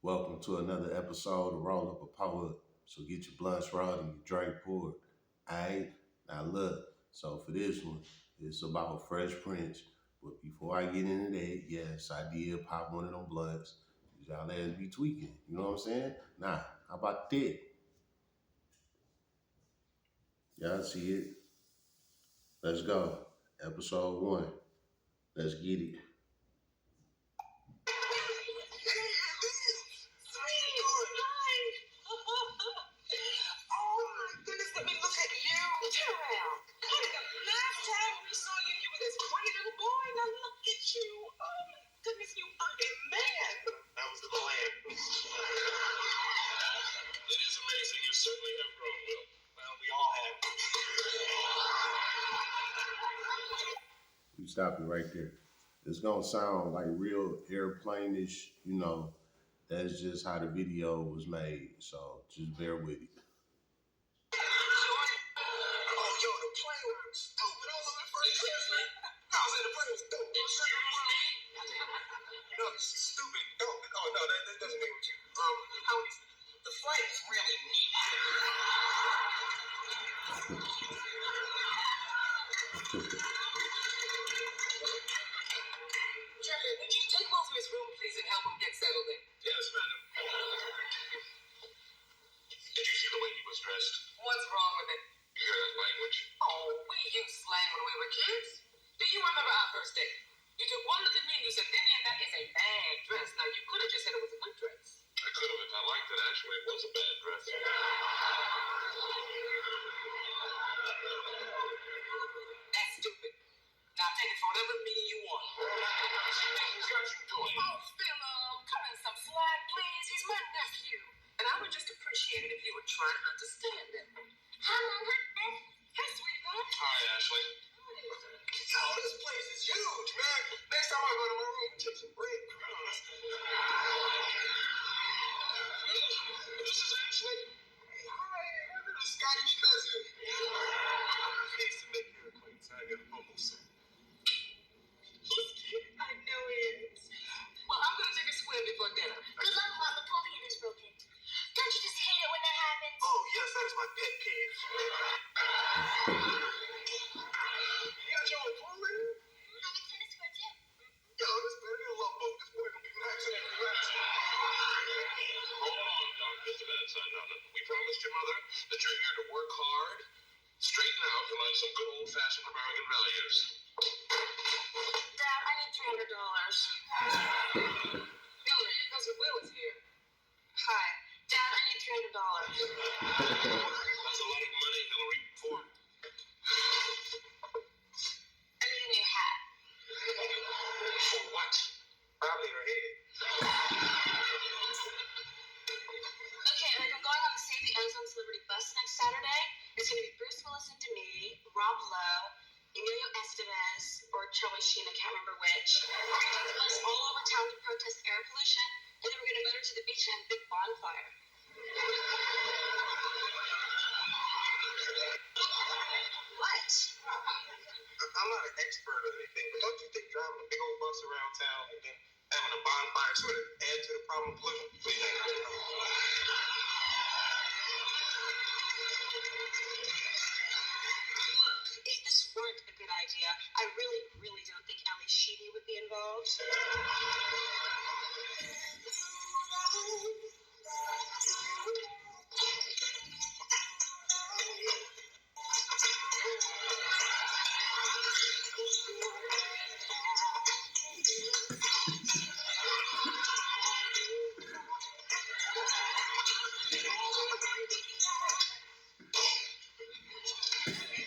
Welcome to another episode of Roll Up a Poet. So get your blunts rolled and your drink poured. Alright? Now look, so for this one, it's about Fresh Prince. But before I get into that, yes, I did pop one of them blunts. Y'all ass be tweaking. You know what I'm saying? Nah, how about that? Y'all see it? Let's go. Episode 1. Let's get it. Oh my goodness, let me look at you. Turn around. Last time we saw you, you were this pretty little boy. Now look at you. Oh my goodness, you are a man. That was the plan. It is amazing. You certainly have grown, Will. Well, we all have. You stop it right there. It's gonna sound like real airplane-ish, That's just how the video was made. So just bear with it. Oh, yo, the plane was stupid. I was on the first class, man. I was in the plane was dope. Excuse me? No, she's stupid. Dope. Oh, no, that doesn't make with you. How is the flight is really neat. Jeffrey, would you take Will to his room, please, and help him get settled in? Yes, madam. Did you see the way he was dressed? What's wrong with it? You hear that language? Oh, we used slang when we were kids. Do you remember our first date? You took one look at me and you said, Vivian, that is a bad dress. Now, you could have just said it was a good dress. I could have if I liked it, actually. It was a bad dress. That's stupid. Now, take it for whatever meaning you want. What's got you doing? Oh, Philip, cut in some slack, please. He's my nephew. And I would just appreciate it if you would try to understand him. Hey, sweetheart. Hi, Ashley. Yo, this place is huge, man. Next time I go to my room, take some bread. This is Ashley. Hey, hi, I'm little Scottish cousin. Nice to make your acquaintance. I got almost so. He's cute. I know he is. Well, I'm gonna take a swim before dinner. Good luck, Mom. The pool heater's broken. Don't you just hate it when that happens? Oh, yes, that is my pet peeve. You got your own pool in here? I have a tennis court, too. Yo, this better be a love boat. This boy gonna be maxing and relaxing. Hold on, Doc. Just a minute, son. No. We promised your mother that you're here to work hard, straighten out, and learn some good old-fashioned American values. Dad, I need $300. Hillary, your cousin Will is here. Hi. Dad, I need $300. That's a lot of money, Hillary. For I need a new hat. what? Probably her head. Okay, like I'm going on the Save the Ozone Celebrity bus next Saturday. It's going to be Bruce Willis and Demi, Rob Lowe, Emilio Estevez, or Charlie Sheen, I can't remember which. We're going to take the bus all over town to protest air pollution, and then we're going to motor to the beach and have a big bonfire. What? I'm not an expert or anything, but don't you think driving a big old bus around town and then having a bonfire sort of add to the problem of pollution? What do you think? Look, if this weren't a good idea, I really, really don't think Ali Sheedy would be involved.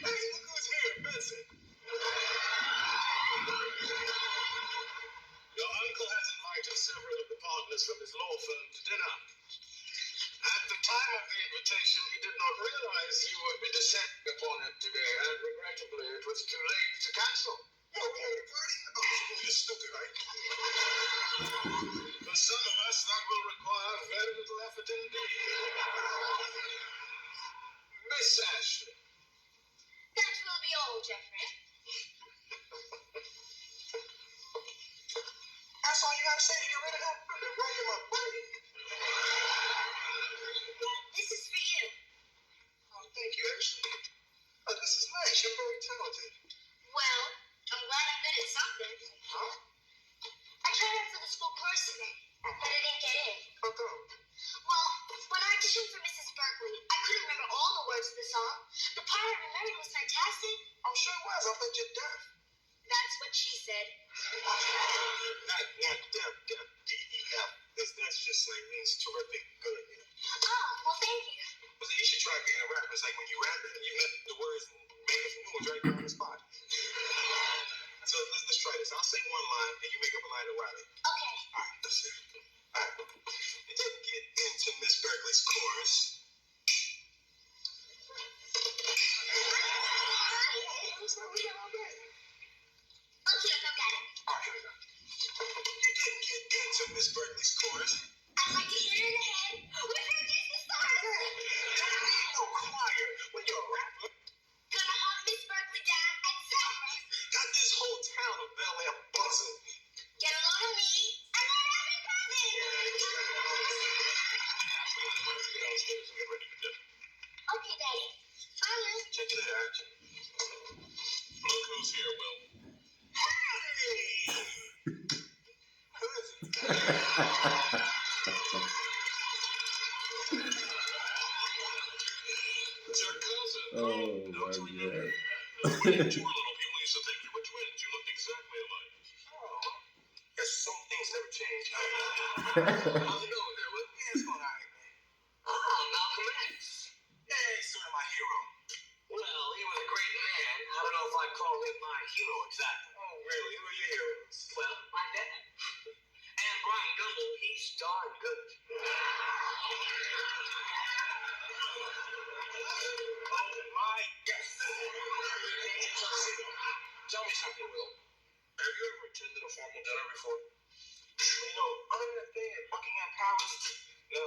Hey, look who's here, Benson. Your uncle has invited several of the partners from his law firm to dinner. At the time of the invitation, he did not realize you would be descending upon it today, and regrettably, it was too late to cancel. No, we had a party. Oh, you're stupid, right? For some of us, that will require very little effort indeed. Miss Ashley. That will be all, Jeffrey. That's all you gotta say to get rid of him? I've been writing my brain. But I didn't get in. How come? Well, when I auditioned for Mrs. Berkeley, I couldn't remember all the words of the song. The part I remembered was fantastic. I'm sure it was. I thought you're deaf. That's what she said. Not deaf, D-E-F. That's just like means terrific good. You know? Oh, well, thank you. Well, you should try being a rapper. It's like when you rap it, you let the words and make it from new ones right there on the spot. So let's try this. I'll sing one line and you make up a line to Riley. Okay. All right, let's see. All right. You didn't get into Miss Berkeley's chorus. We got all day. Okay, I've got it. All right, here we go. You didn't get into Miss Berkeley's chorus. I'd like to hit her in the head with her Disney stars. You need no choir when you're a rapper. Gonna hunt Miss Berkeley down and Zephyr. Got this whole town of Bel Air buzzing. Get a load of me and let everybody. Get downstairs and get ready for dinner. Okay, Daddy. Bye, Will. Check it out, Archie. Look who's here, Will. Hey! Who is it? It's your cousin. Oh, Don't you my remember? God. When you two were little, people used to think you were twins. You looked exactly alike. Oh. Guess some things never change. How's it going there, Will? Yeah, it's going all right, man. Ah, Malcolm X. Yeah, he's sort of my hero. Well, he was a great man. I don't know if I'd call him my hero exactly. Oh, really? Who are your heroes? Well, my dad. And Brian Gumble, he's darn good. Oh, my yes. Tell me something, Will. Have you ever attended a formal dinner before? You know, other than that thing at Buckingham Palace? No.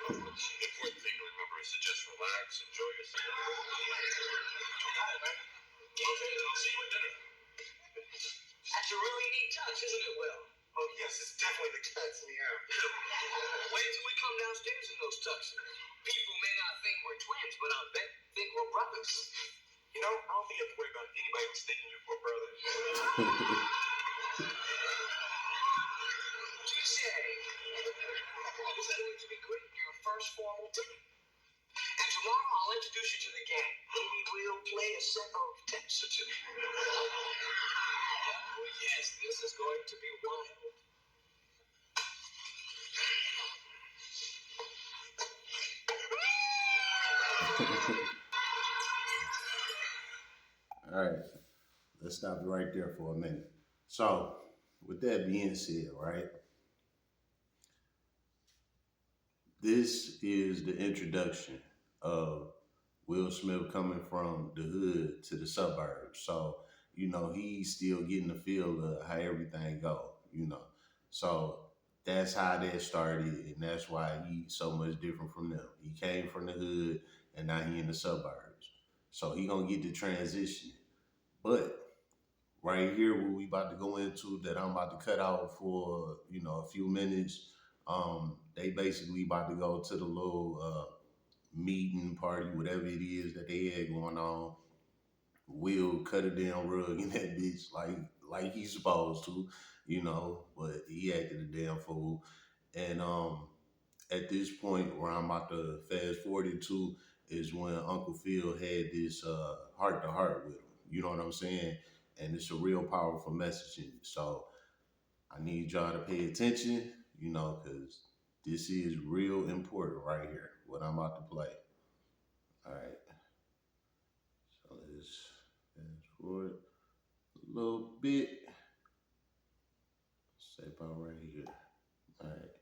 The important thing to remember is to just relax, enjoy yourself. You got it, man. Okay, then I'll see you at dinner. That's a really neat touch, isn't it, Will? Oh, yes, it's definitely the cats in the air. Wait till we come downstairs in those tuxes. People may not think we're twins, but I bet think we're brothers. You know, I don't think you have to worry about anybody mistaking you for a brother. Touche. Is that going to be great? Your first formal dinner. And tomorrow I'll introduce you to the gang. Maybe we'll play a set of taps or two. Oh, yes, this is going to be wild. All right, let's stop it right there for a minute. So, with that being said, right, this is the introduction of Will Smith coming from the hood to the suburbs. So, you know, he's still getting the feel of how everything go, you know. So that's how that started, and that's why he's so much different from them. He came from the hood, and now he in the suburbs. So he gonna get the transition. But right here, what we about to go into, that I'm about to cut out for, you know, a few minutes, they basically about to go to the little meeting party, whatever it is that they had going on. Will cut a damn rug in that bitch like he's supposed to, you know, but he acted a damn fool. And at this point where I'm about to fast forward to is when Uncle Phil had this heart to heart with him. You know what I'm saying? And it's a real powerful messaging. So I need y'all to pay attention, you know, because this is real important right here, what I'm about to play. All right. So let's fast forward a little bit. Say about right here. All right.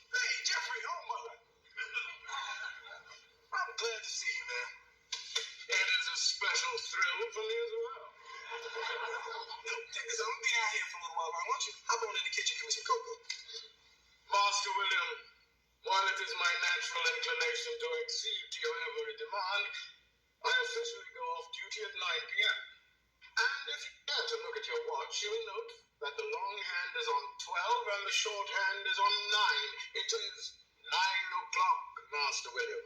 Hey, Jeffrey, oh, mother. I'm glad to see you, man. It is a special thrill for me as well. Check this out. I'm gonna be out here for a little while. Why don't you hop on in the kitchen and give me some cocoa? Master William, while it is my natural inclination to accede to your every demand, I officially go off duty at 9 p.m. And if you care to look at your watch, you will note that the long hand is on 12 and the short hand is on It is 9 o'clock, Master William.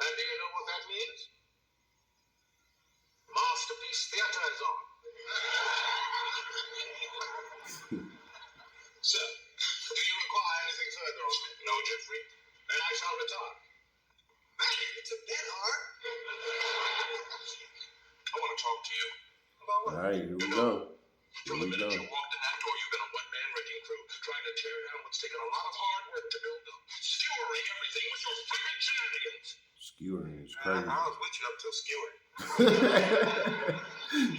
And do you know what that means? Masterpiece Theater is on. Sir, do you require anything further of me? No, Jeffrey. Then I shall retire. Man, it's a bit hard. I want to talk to you. About what? All right, here we go. From the minute you walked in that door, you've been a one-man wrecking crew, trying to tear down what's taken a lot of hard work to build up, skewering everything with your freaking shenanigans. Skewering is crazy. I was with you up till skewering.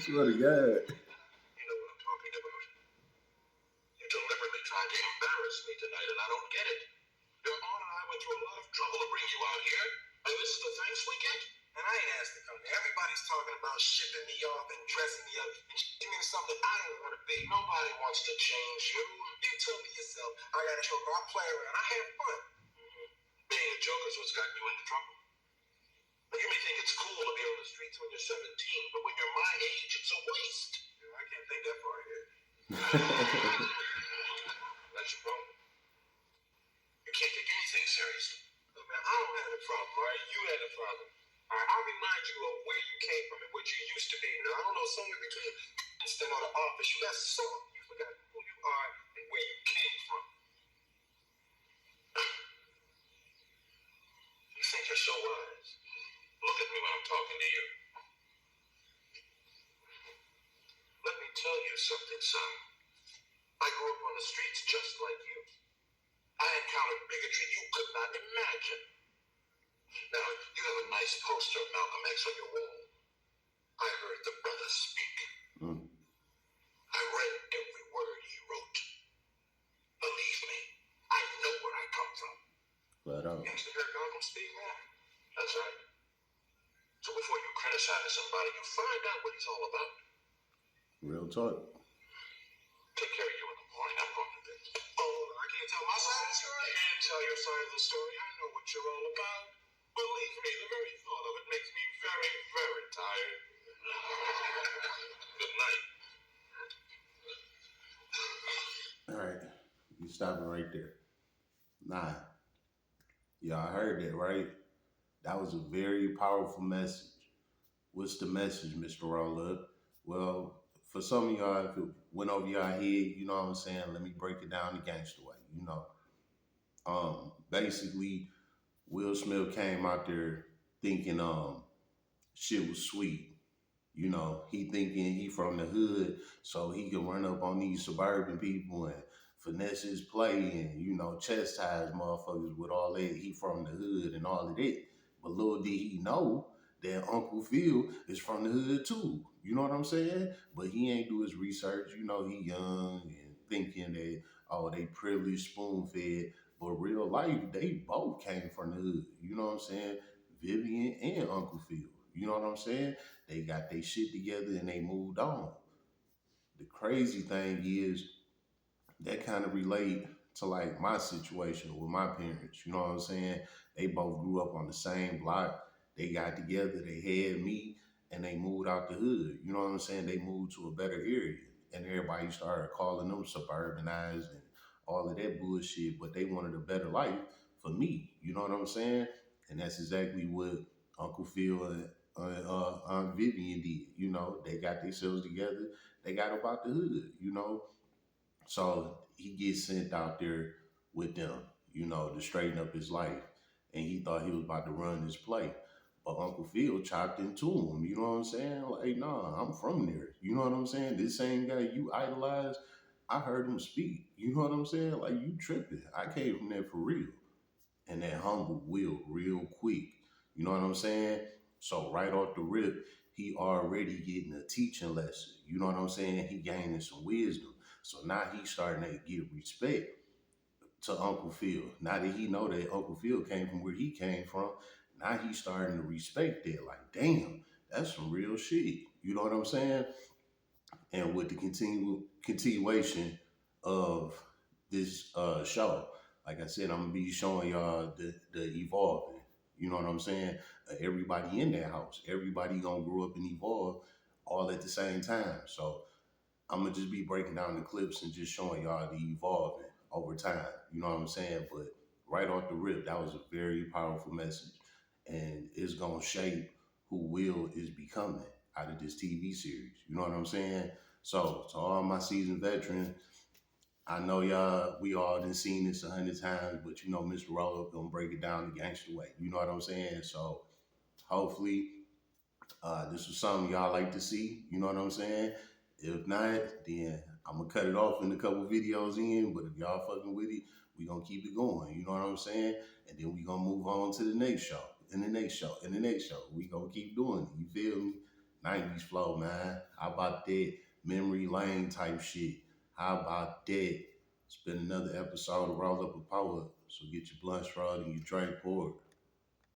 Swear to God. You know what I'm talking about. You deliberately tried to embarrass me tonight, and I don't get it. Your aunt and I went through a lot of trouble to bring you out here, and this is the thanks we get? And I ain't asked to come here. Everybody's talking about shipping me off and dressing me up and changing me to something I don't want to be. Nobody wants to change you. You told me yourself, I got a joker, I play around, I have fun. Being a joker is what's gotten you into trouble. Now, you may think it's cool to be on the streets when you're 17, but when you're my age, it's a waste. I can't think that far ahead. That's your problem. You can't take anything seriously. Look, man, I don't have a problem, all right? You had a problem. All right, I'll remind you of where you came from and what you used to be. Now, I don't know, somewhere between Princeton or the office, you got soft. You forgot who you are and where you came from. You think you're so wise. Look at me when I'm talking to you. Let me tell you something, son. I grew up on the streets just like you. I encountered bigotry you could not imagine. Now, you have a nice poster of Malcolm X on your wall. I heard the brother speak. I read every word he wrote. Believe me, I know where I come from. Flat out. You used to hear Malcolm speak, man? That's right. So before you criticize somebody, you find out what he's all about. Real talk. Take care of you in the morning. I'm going to bed. Oh, I can't tell my side of the story? I can't tell your side of the story. I know what you're all about. Believe me, the very thought of it makes me very, very tired. Good night. All right, you stop it right there. Nah, y'all heard that, right? That was a very powerful message. What's the message, Mr. Roll-Up? Well, for some of y'all, if it went over your head, you know what I'm saying? Let me break it down the gangster way, you know. Basically, Will Smith came out there thinking shit was sweet. You know, he thinking he from the hood, so he can run up on these suburban people and finesse his play and, you know, chastise motherfuckers with all that. He from the hood and all of that. But little did he know that Uncle Phil is from the hood too. You know what I'm saying? But he ain't do his research. You know, he young and thinking that, oh, they privileged, spoon-fed. But real life, they both came from the hood. You know what I'm saying? Vivian and Uncle Phil. You know what I'm saying? They got their shit together and they moved on. The crazy thing is that kind of relate to like my situation with my parents. You know what I'm saying? They both grew up on the same block. They got together, they had me, and they moved out the hood. You know what I'm saying? They moved to a better area. And everybody started calling them suburbanized and all of that bullshit, but they wanted a better life for me. You know what I'm saying? And that's exactly what Uncle Phil and Aunt Vivian did. You know, they got themselves together. They got about the hood, you know. So he gets sent out there with them, you know, to straighten up his life. And he thought he was about to run his play. But Uncle Phil chopped into him, you know what I'm saying? Like, nah, I'm from there. You know what I'm saying? This same guy you idolize, I heard him speak. You know what I'm saying? Like, you tripping. I came from there for real. And that humbled Will real quick. You know what I'm saying? So right off the rip, he already getting a teaching lesson. You know what I'm saying? He gaining some wisdom. So now he's starting to get respect to Uncle Phil. Now that he know that Uncle Phil came from where he came from, now he's starting to respect that. Like, damn, that's some real shit. You know what I'm saying? And with the continuation of this show, like I said, I'm gonna be showing y'all the evolving. You know what I'm saying? Everybody in that house, everybody gonna grow up and evolve all at the same time. So I'm gonna just be breaking down the clips and just showing y'all the evolving over time. You know what I'm saying? But right off the rip, that was a very powerful message. And it's going to shape who Will is becoming out of this TV series. You know what I'm saying? So, to all my seasoned veterans, I know we all done seen this 100 times, but you know, Mr. Roller gonna break it down the gangster way. You know what I'm saying? So, hopefully, this was something y'all like to see. You know what I'm saying? If not, then I'm gonna cut it off in a couple videos in. But if y'all fucking with it, we gonna keep it going. You know what I'm saying? And then we gonna move on to the next show, and the next show, and the next show. We gonna keep doing it. You feel me? 90s flow, man. How about that memory lane type shit? How about that? It's been another episode of Roll Up a Power. So get your blunt rolled and your drink poured.